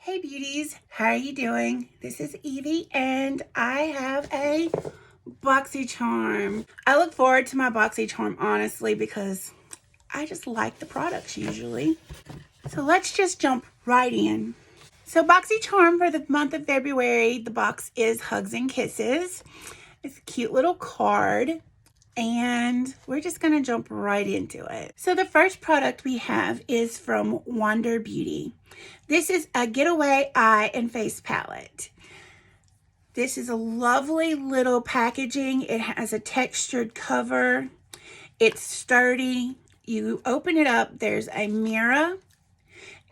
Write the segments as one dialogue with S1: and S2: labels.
S1: Hey beauties, how are you doing? This is Evie and I have a Boxy Charm. I look forward to my Boxy Charm honestly because I just like the products usually. So let's just jump right in. So Boxy Charm for the month of February, the box is Hugs and Kisses. It's a cute little card and we're just gonna jump right into it. So the first product we have is from Wander Beauty. This is a Getaway Eye and Face Palette. This is a lovely little packaging. It has a textured cover. It's sturdy. You open it up, there's a mirror,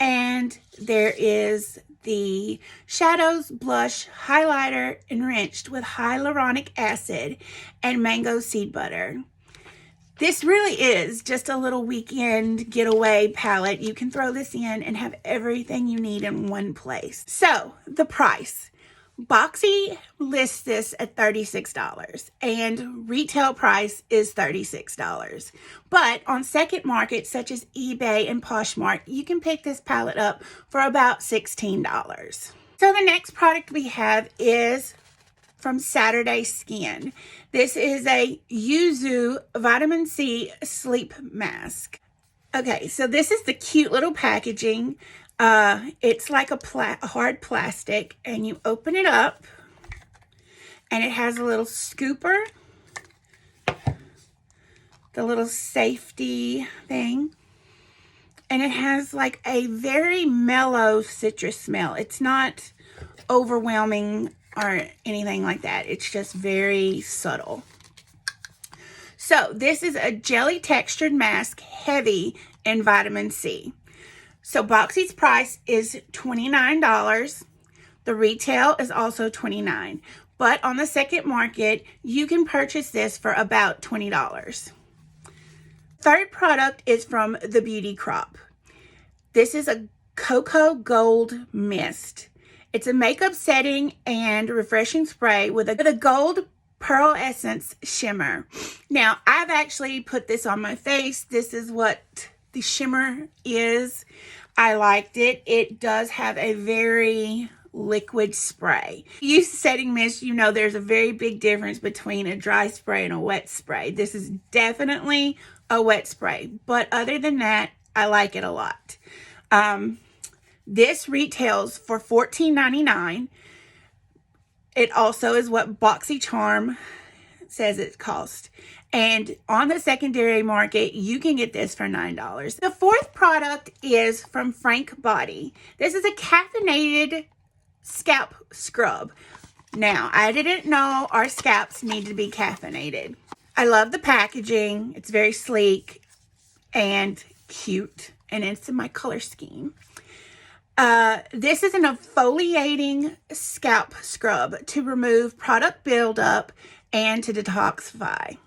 S1: and there is the Shadows Blush Highlighter enriched with hyaluronic acid and mango seed butter. This really is just a little weekend getaway palette. You can throw this in and have everything you need in one place. So, the price. Boxy lists this at $36 and retail price is $36. But on second market such as eBay and Poshmark, you can pick this palette up for about $16. So the next product we have is from Saturday Skin. This is a Yuzu Vitamin C Sleep Mask. Okay, so this is the cute little packaging. It's like a hard plastic, and you open it up, and it has a little scooper, the little safety thing, and it has like a very mellow citrus smell. It's not overwhelming or anything like that. It's just very subtle. So this is a jelly textured mask, heavy in vitamin C. So Boxy's price is $29. The retail is also $29. But on the second market, you can purchase this for about $20. Third product is from the Beauty Crop. This is a Coco Gold Mist. It's a makeup setting and refreshing spray with a gold pearl essence shimmer. Now, I've actually put this on my face. This is what the shimmer is. I liked it. It does have a very liquid spray. If you use setting mist, you know there's a very big difference between a dry spray and a wet spray. This is definitely a wet spray, but other than that, I like it a lot. This retails for $14.99. It also is what BoxyCharm says it costs. And on the secondary market, you can get this for $9. The fourth product is from Frank Body. This is a caffeinated scalp scrub. Now, I didn't know our scalps need to be caffeinated. I love the packaging. It's very sleek and cute, and it's in my color scheme. This is an exfoliating scalp scrub to remove product buildup and to detoxify.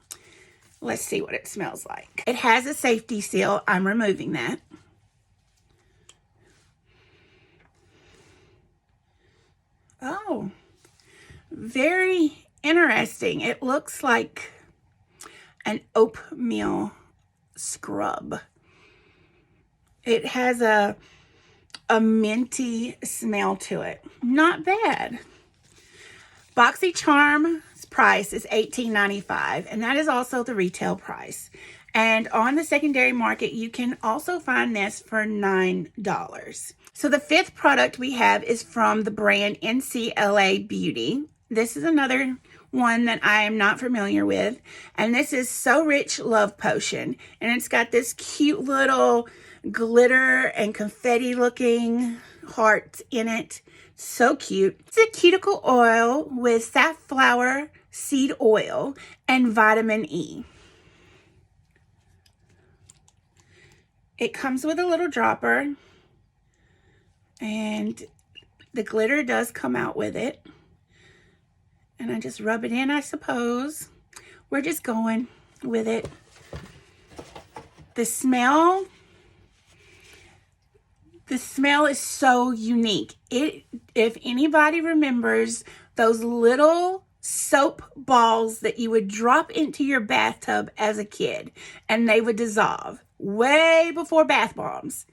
S1: Let's see what it smells like. It has a safety seal. I'm removing that. Oh, very interesting. It looks like an oatmeal scrub. It has a minty smell to it. Not bad. BoxyCharm's price is $18.95, and that is also the retail price. And on the secondary market, you can also find this for $9. So the fifth product we have is from the brand NCLA Beauty. This is another one that I am not familiar with, and this is So Rich Love Potion, and it's got this cute little glitter and confetti looking heart in it. So cute. It's a cuticle oil with safflower seed oil and vitamin E. It comes with a little dropper, and the glitter does come out with it. And I just rub it in, I suppose. We're just going with it. The smell is so unique. If anybody remembers those little soap balls that you would drop into your bathtub as a kid and they would dissolve way before bath bombs,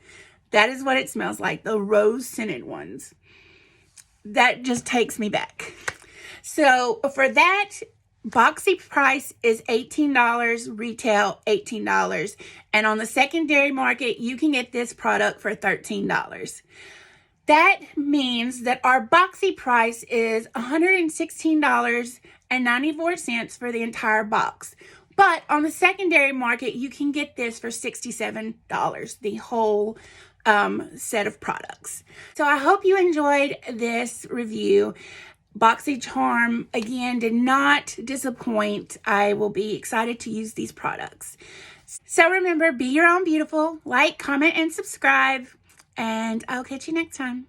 S1: that is what it smells like, the rose scented ones. that just takes me back. So for that, Boxy price is $18, retail $18. And on the secondary market, you can get this product for $13. That means that our Boxy price is $116.94 for the entire box. But on the secondary market, you can get this for $67, the whole set of products. So I hope you enjoyed this review. Boxy Charm, again, did not disappoint. I will be excited to use these products. So remember, be your own beautiful. Like, comment, and subscribe. And I'll catch you next time.